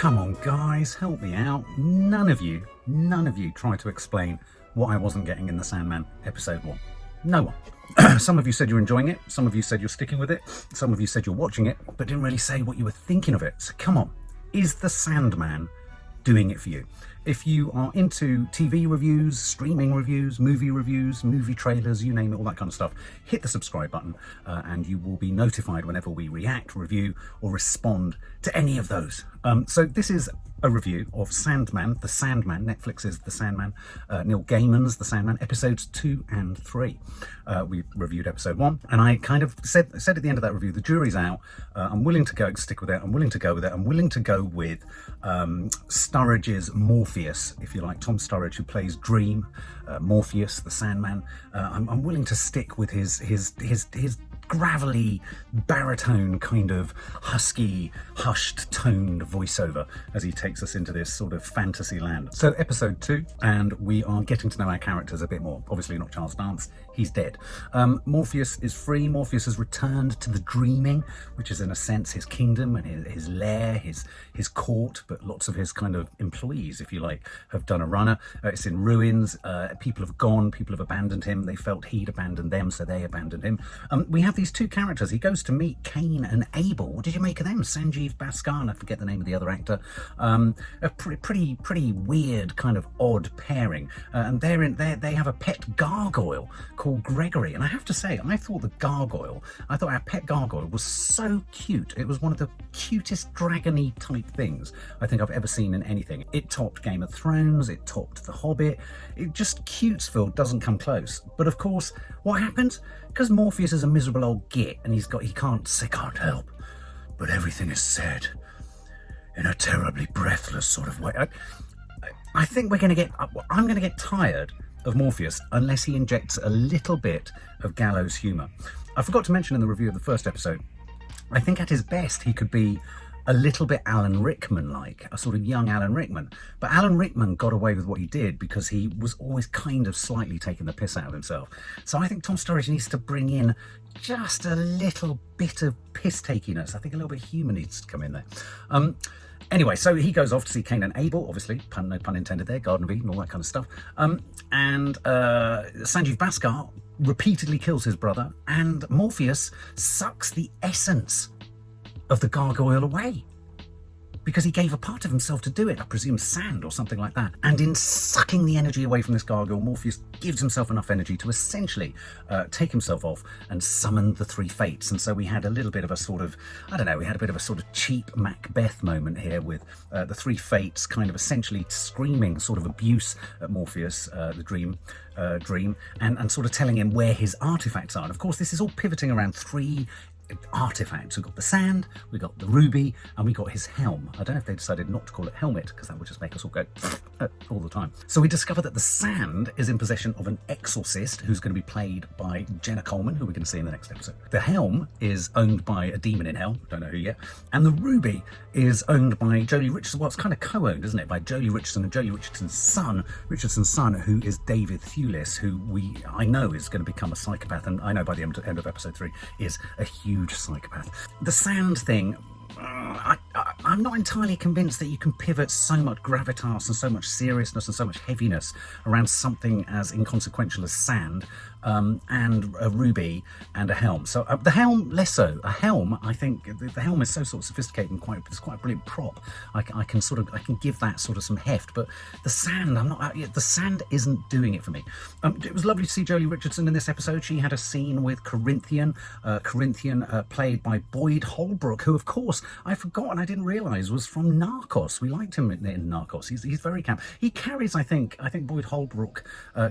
Come on, guys, help me out. None of you tried to explain what I wasn't getting in the Sandman episode 1. No one. Some of you said you're enjoying it. Some of you said you're sticking with it. Some of you said you're watching it, but didn't really say what you were thinking of it. So come on, is the Sandman doing it for you? If you are into TV reviews, streaming reviews, movie trailers, you name it, all that kind of stuff, hit the subscribe button and you will be notified whenever we react, review, or respond to any of those. So this is a review of Sandman, The Sandman, Netflix's The Sandman, Neil Gaiman's The Sandman, episodes 2 and 3. We reviewed episode 1, and I kind of said at the end of that review, the jury's out. I'm willing to stick with it. I'm willing to go with it. I'm willing to go with Sturridge's Morpheus, if you like, Tom Sturridge, who plays Dream, Morpheus, the Sandman. I'm willing to stick with his gravelly baritone, kind of husky, hushed toned voiceover as he takes us into this sort of fantasy land. So episode 2, and we are getting to know our characters a bit more. Obviously not Charles Dance, he's dead. Morpheus is free. Morpheus has returned to the dreaming, which is in a sense his kingdom and his lair, his court, but lots of his kind of employees, if you like, have done a runner. It's in ruins. People have gone, people have abandoned him. They felt he'd abandoned them, so they abandoned him. We have these two characters. He goes to meet Cain and Abel. What did you make of them? Sanjeev Bhaskar, and I forget the name of the other actor. A pretty weird, kind of odd pairing. And they have a pet gargoyle called Gregory. And I have to say, I thought our pet gargoyle was so cute. It was one of the cutest dragony type things I think I've ever seen in anything. It topped Game of Thrones. It topped The Hobbit. It just Cutesville doesn't come close. But of course, what happens? Because Morpheus is a miserable old git, and he can't help, but everything is said in a terribly breathless sort of way. I think I'm going to get tired of Morpheus unless he injects a little bit of gallows humour. I forgot to mention in the review of the first episode, I think at his best he could be a little bit Alan Rickman-like, a sort of young Alan Rickman. But Alan Rickman got away with what he did because he was always kind of slightly taking the piss out of himself. So I think Tom Sturridge needs to bring in just a little bit of piss-takiness. I think a little bit of humour needs to come in there. Anyway, so he goes off to see Cain and Abel, obviously, no pun intended there, Garden of Eden, all that kind of stuff. And Sanjeev Bhaskar repeatedly kills his brother, and Morpheus sucks the essence of the gargoyle away because he gave a part of himself to do it, I presume sand or something like that. And in sucking the energy away from this gargoyle, Morpheus gives himself enough energy to essentially take himself off and summon the three fates. And so we had a little bit of a sort of, cheap Macbeth moment here with the three fates kind of essentially screaming sort of abuse at Morpheus, the dream, and sort of telling him where his artifacts are. And of course, this is all pivoting around three artifacts. We've got the sand, we got the ruby, and we got his helm. I don't know if they decided not to call it helmet because that would just make us all go all the time. So we discover that the sand is in possession of an exorcist who's going to be played by Jenna Coleman, who we're going to see in the next episode. The helm is owned by a demon in hell, don't know who yet, and the ruby is owned by Joely Richardson. Well, it's kind of co-owned, isn't it, by Joely Richardson and Joely Richardson's son, who is David Thewlis, who I know is going to become a psychopath, and I know by the end of episode 3 is a huge psychopath. The sand thing, I'm not entirely convinced that you can pivot so much gravitas and so much seriousness and so much heaviness around something as inconsequential as sand and a ruby and a helm. So the helm, less so. A helm, I think, the helm is so sort of sophisticated and it's quite a brilliant prop. I can give that sort of some heft. But the sand, the sand isn't doing it for me. It was lovely to see Joely Richardson in this episode. She had a scene with Corinthian, played by Boyd Holbrook, who, of course, I forgot and I didn't realise was from Narcos. We liked him in Narcos. He's very camp. He carries, I think Boyd Holbrook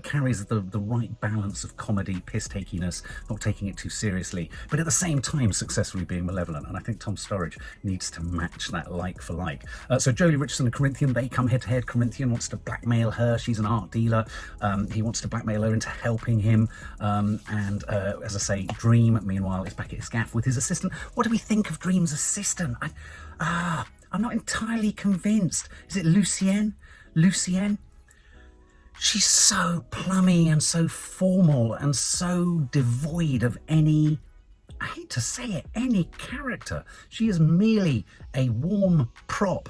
carries the right balance of comedy, piss-takiness, not taking it too seriously, but at the same time successfully being malevolent. And I think Tom Sturridge needs to match that like for like. So Joely Richardson and Corinthian, they come head to head. Corinthian wants to blackmail her. She's an art dealer. He wants to blackmail her into helping him. And as I say, Dream, meanwhile, is back at his gaff with his assistant. What do we think of Dream's assistant? I'm not entirely convinced. Is it Lucienne? She's so plummy and so formal and so devoid of any, I hate to say it, any character. She is merely a warm prop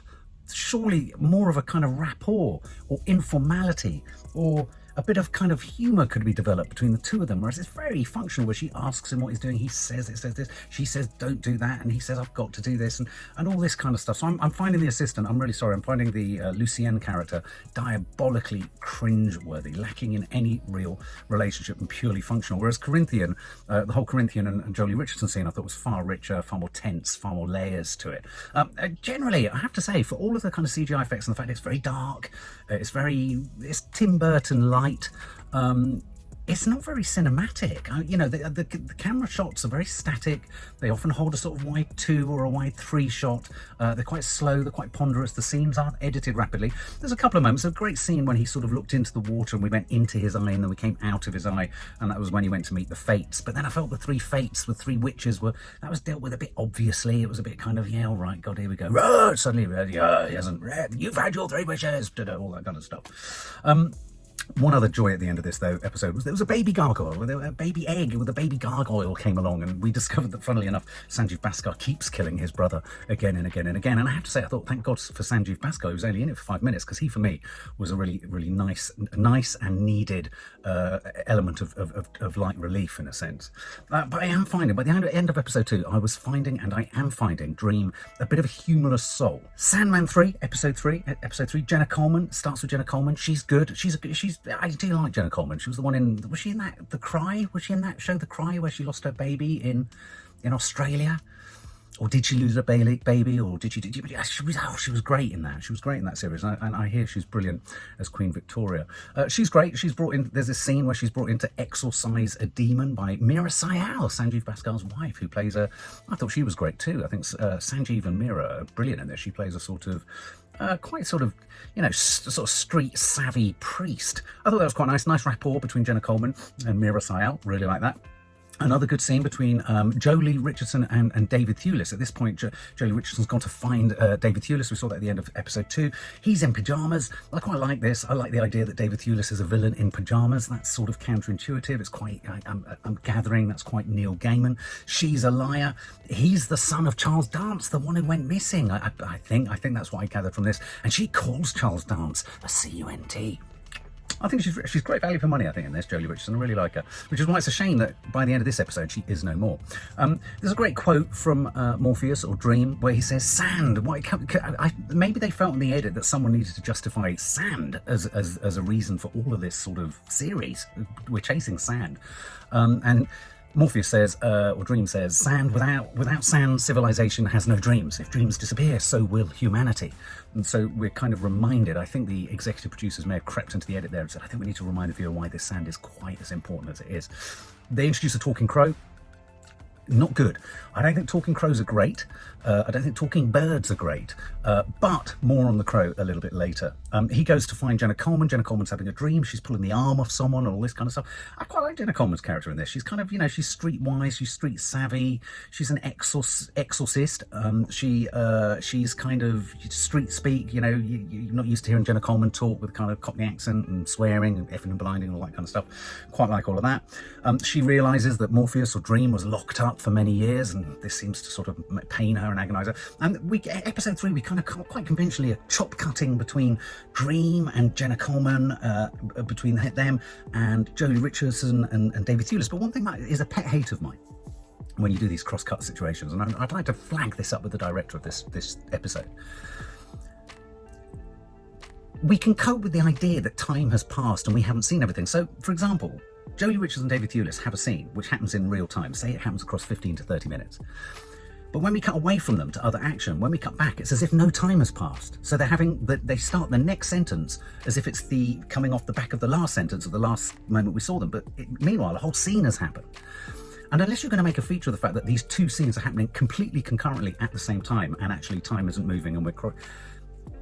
surely more of a kind of rapport or informality or a bit of kind of humour could be developed between the two of them, whereas it's very functional, where she asks him what he's doing, he says it says this, she says don't do that, and he says I've got to do this, and all this kind of stuff. So I'm finding the assistant, I'm really sorry, I'm finding the Lucienne character diabolically cringe-worthy, lacking in any real relationship and purely functional, whereas Corinthian, the whole Corinthian and Jolie Richardson scene I thought was far richer, far more tense, far more layers to it. Generally, I have to say, for all of the kind of CGI effects and the fact it's very dark, it's Tim Burton light, it's not very cinematic. You know, the camera shots are very static. They often hold a sort of wide 2 or a wide 3 shot. They're quite slow, they're quite ponderous. The scenes aren't edited rapidly. There's a couple of moments. A great scene when he sort of looked into the water and we went into his eye and then we came out of his eye, and that was when he went to meet the Fates. But then I felt the 3 Fates, the 3 witches, that was dealt with a bit obviously. It was a bit kind of, yeah, all right, God, here we go. Suddenly, yeah, he hasn't read. You've had your 3 wishes, all that kind of stuff. One other joy at the end of this, though, episode was there was a baby gargoyle, a baby egg with a baby gargoyle came along, and we discovered that, funnily enough, Sanjeev Bhaskar keeps killing his brother again and again and again. And I have to say, I thought, thank God for Sanjeev Bhaskar, who was only in it for 5 minutes, because he, for me, was a really, really nice and needed element of light relief, in a sense. But I am finding, by the end of episode 2, I was finding, and I am finding, Dream a bit of a humorous soul. Sandman 3, episode 3, Jenna Coleman, starts with Jenna Coleman. She's good. I do like Jenna Coleman. She was the one was she in that The Cry? Was she in that show The Cry, where she lost her baby in Australia? Or did she lose her baby? Or did she? She was great in that. She was great in that series, and I hear she's brilliant as Queen Victoria. She's great. She's brought in. There's this scene where she's brought in to exorcise a demon by Meera Syal, Sanjeev Bhaskar's wife, who plays I thought she was great too. I think Sanjeev and Meera are brilliant in this. She plays a sort of quite sort of, sort of street savvy priest. I thought that was quite nice rapport between Jenna Coleman and Meera Syal. Really like that. Another good scene between Jolie Richardson and David Thewlis. At this point, Jolie Richardson's gone to find David Thewlis. We saw that at the end of episode 2. He's in pyjamas. I quite like this. I like the idea that David Thewlis is a villain in pyjamas. That's sort of counterintuitive. It's quite, I'm gathering, that's quite Neil Gaiman. She's a liar. He's the son of Charles Dance, the one who went missing. I think that's what I gathered from this. And she calls Charles Dance a C-U-N-T. I think she's great value for money, I think, in this, Jolie Richardson. I really like her, which is why it's a shame that by the end of this episode, she is no more. There's a great quote from Morpheus, or Dream, where he says, sand. Maybe they felt in the edit that someone needed to justify sand as a reason for all of this sort of series. We're chasing sand. And Morpheus says, or Dream says, sand, without sand, civilization has no dreams. If dreams disappear, so will humanity. And so we're kind of reminded, I think the executive producers may have crept into the edit there and said, I think we need to remind the viewer why this sand is quite as important as it is. They introduce a talking crow. Not good. I don't think talking crows are great. I don't think talking birds are great. But more on the crow a little bit later. He goes to find Jenna Coleman. Jenna Coleman's having a dream. She's pulling the arm off someone and all this kind of stuff. I quite like Jenna Coleman's character in this. She's kind of, she's streetwise. She's street savvy. She's an exorcist. She's kind of street speak. You're not used to hearing Jenna Coleman talk with kind of Cockney accent and swearing and effing and blinding and all that kind of stuff. Quite like all of that. She realises that Morpheus, or Dream, was locked up for many years, and this seems to sort of pain her and agonise her. And episode 3, we kind of quite conventionally a chop cutting between Dream and Jenna Coleman, between them and Jolie Richardson and David Thewlis. But one thing that is a pet hate of mine when you do these cross-cut situations, and I'd like to flag this up with the director of this episode. We can cope with the idea that time has passed and we haven't seen everything. So, for example, Jolie Richardson and David Thewlis have a scene which happens in real time. Say it happens across 15 to 30 minutes. But when we cut away from them to other action, when we cut back, it's as if no time has passed. So they start the next sentence as if it's coming off the back of the last sentence of the last moment we saw them. But meanwhile, a whole scene has happened. And unless you're going to make a feature of the fact that these two scenes are happening completely concurrently at the same time, and actually time isn't moving, and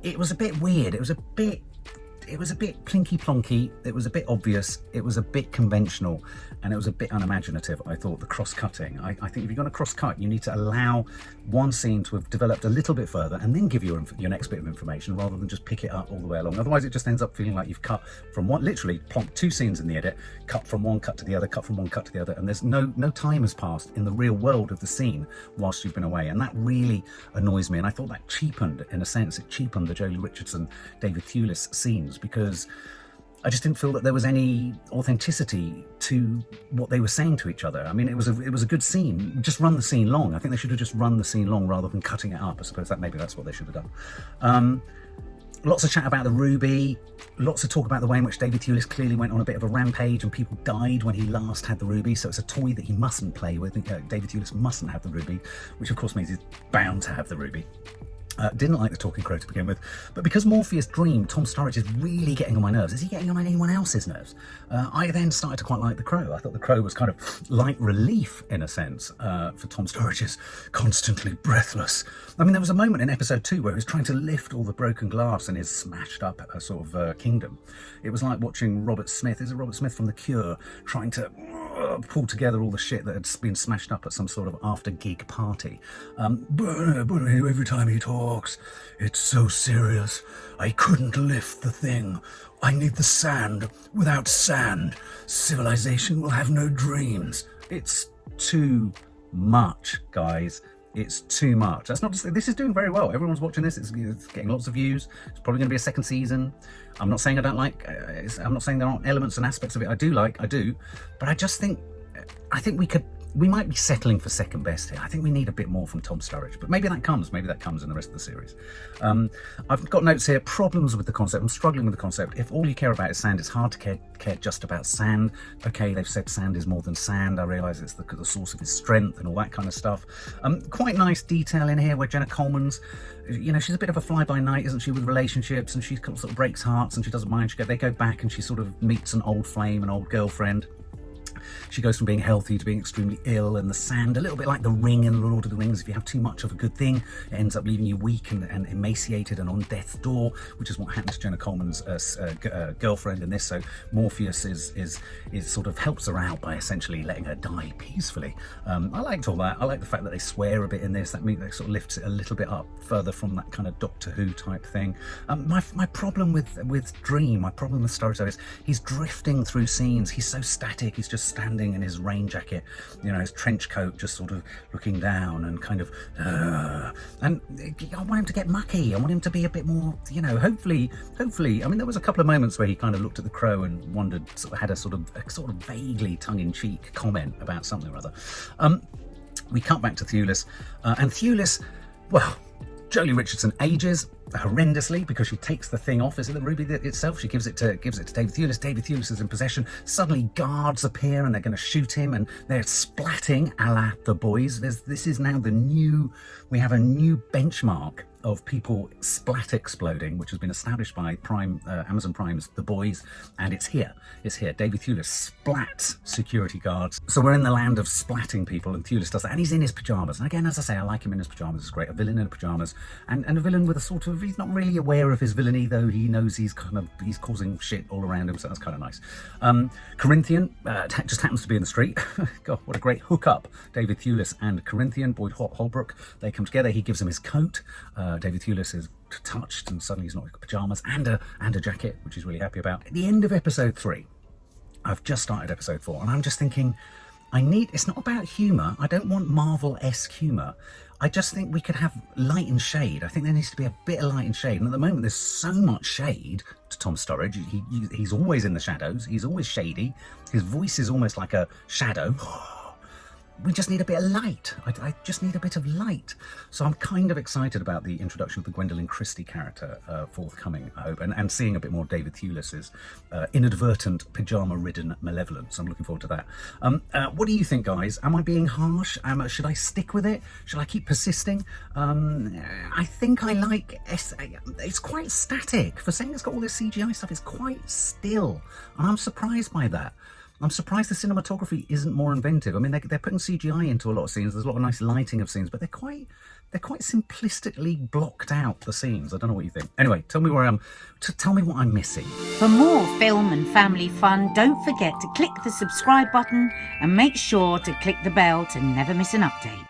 it was a bit weird. It was a bit plinky plonky, it was a bit obvious, it was a bit conventional, and it was a bit unimaginative. I thought the cross-cutting. I think if you're going to cross-cut, you need to allow one scene to have developed a little bit further and then give your next bit of information, rather than just pick it up all the way along. Otherwise it just ends up feeling like you've cut from one, literally plonk 2 scenes in the edit, cut from one, cut to the other, cut from one, cut to the other, and there's no time has passed in the real world of the scene whilst you've been away, and that really annoys me. And I thought that cheapened, in a sense, it cheapened the Jolie Richardson, David Thewlis scenes, because I just didn't feel that there was any authenticity to what they were saying to each other. I mean, it was a good scene. Just run the scene long. I think they should have just run the scene long rather than cutting it up. I suppose maybe that's what they should have done. Lots of chat about the ruby, lots of talk about the way in which David Thewlis clearly went on a bit of a rampage and people died when he last had the ruby, so it's a toy that he mustn't play with. David Thewlis mustn't have the ruby, which of course means he's bound to have the ruby. Didn't like the talking crow to begin with, but because Morpheus dreamed Tom Sturridge is really getting on my nerves. Is he getting on anyone else's nerves? I then started to quite like the crow. I thought the crow was kind of light relief, in a sense, for Tom Sturridge's constantly breathless. I mean, there was a moment in episode 2 where he was trying to lift all the broken glass in his smashed up sort of kingdom. It was like watching Robert Smith, is it Robert Smith from The Cure, trying to pull together all the shit that had been smashed up at some sort of after gig party. But every time he talks, it's so serious. I couldn't lift the thing. I need the sand. Without sand, civilization will have no dreams. It's too much, guys. It's too much. That's not to say, this is doing very well. Everyone's watching this. It's getting lots of views. It's probably going to be a second season. I'm not saying I don't like. I'm not saying there aren't elements and aspects of it I do. But I just think, we might be settling for second best here. I think we need a bit more from Tom Sturridge, but maybe that comes in the rest of the series. I've got notes here, problems with the concept. I'm struggling with the concept. If all you care about is sand, it's hard to care just about sand. Okay, they've said sand is more than sand. I realise it's the source of his strength and all that kind of stuff. Quite nice detail in here where Jenna Coleman's, she's a bit of a fly-by-night, isn't she, with relationships, and she sort of breaks hearts and she doesn't mind. They go back and she sort of meets an old flame, an old girlfriend. She goes from being healthy to being extremely ill, and the sand, a little bit like the ring in Lord of the Rings. If you have too much of a good thing, it ends up leaving you weak and emaciated and on death's door, which is what happened to Jenna Coleman's girlfriend in this. So Morpheus is sort of helps her out by essentially letting her die peacefully. I liked all that. I like the fact that they swear a bit in this. That means they sort of lifts it a little bit up further from that kind of Doctor Who type thing. My problem with Dream, my problem with Sturridge is he's drifting through scenes. He's so static. He's just standing in his rain jacket, his trench coat, just sort of looking down and kind of and I want him to get mucky. I want him to be a bit more, hopefully. I mean, there was a couple of moments where he kind of looked at the crow and wondered, had a sort of vaguely tongue-in-cheek comment about something or other. We cut back to Thewlis, and Thewlis, well, Jolie Richardson ages horrendously because she takes the thing off. Is it the ruby itself? She gives it to David Thewlis. David Thewlis is in possession. Suddenly guards appear and they're going to shoot him, and they're splatting a la The Boys. This is now we have a new benchmark of people splat exploding, which has been established by Amazon Prime's The Boys, and it's here. David Thewlis splats security guards. So we're in the land of splatting people, and Thewlis does that, and he's in his pyjamas. And again, as I say, I like him in his pyjamas. It's great. A villain in pyjamas, and a villain with a sort of, he's not really aware of his villainy, though he knows he's causing shit all around him, so that's kind of nice. Corinthian just happens to be in the street. God, what a great hookup. David Thewlis and Corinthian, Boyd Holbrook, they come together. He gives him his coat. David Thewlis is touched, and suddenly he's not in pyjamas and a jacket, which he's really happy about. At the end of episode 3, I've just started episode 4, and I'm just thinking, it's not about humour. I don't want Marvel-esque humour. I just think we could have light and shade. I think there needs to be a bit of light and shade. And at the moment, there's so much shade to Tom Sturridge. He's always in the shadows. He's always shady. His voice is almost like a shadow. We just need a bit of light. I just need a bit of light. So I'm kind of excited about the introduction of the Gwendolyn Christie character forthcoming, I hope, and seeing a bit more David Thewlis's inadvertent pyjama-ridden malevolence. I'm looking forward to that. What do you think, guys? Am I being harsh? Should I stick with it? Should I keep persisting? I think I like... It's quite static. For saying it's got all this CGI stuff, it's quite still. And I'm surprised by that. I'm surprised the cinematography isn't more inventive. I mean, they're putting CGI into a lot of scenes. There's a lot of nice lighting of scenes, but they're quite simplistically blocked out, the scenes. I don't know what you think. Anyway, tell me tell me what I'm missing. For more film and family fun, don't forget to click the subscribe button and make sure to click the bell to never miss an update.